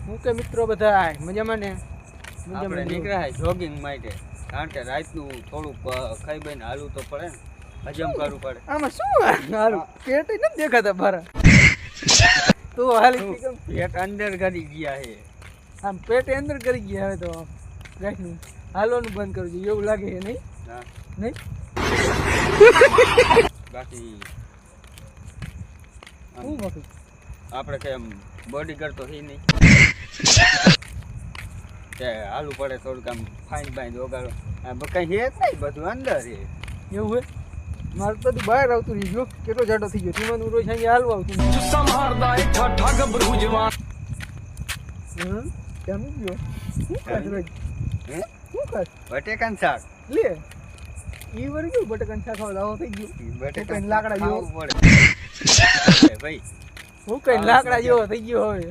હું કે મિત્રો બધા મજામાં ને? આપણે નીકળ્યા જોગિંગ માટે, કારણ કે રાતનું થોડુંક ખાઈ બઈને હાલવું તો પડે ને, હજમ કરવું પડે. આમાં શું હારું પેટ નથી દેખાતા બારા તો હાલી પેટ અંદર કરી ગયા છે. આમ પેટ અંદર કરી ગયા હવે તો ગાઈનું હાલવાનું બંધ કરવું જોઈએ એવું લાગે છે નહીં? હા નહીં બાકી શું બાકી આપણે કેમ બોડી કરતો હી નહીં કે હાલવું પડે થોડુંક આમ ફાઈન બાઈન વગાડો. કઈ હે જ નહીં, બધું અંદર છે. એવું હે મારું બધું બહાર આવતું રહી ગયો. કેટલો જાડો થઈ ગયો તીમાનું રોજ અહીંયા હાલવા આવતું કેમ ગયો શું ખાસ રોજ હે શું ખાસ બટેકાનું શાક. લે ઈ વળી ગયું બટેકાનું શાક ખાવા આવો થઈ ગયું બટેકા લાકડા જેવો ખાવું પડે ભાઈ. હું કઈ લાકડા જેવો થઈ ગયો હવે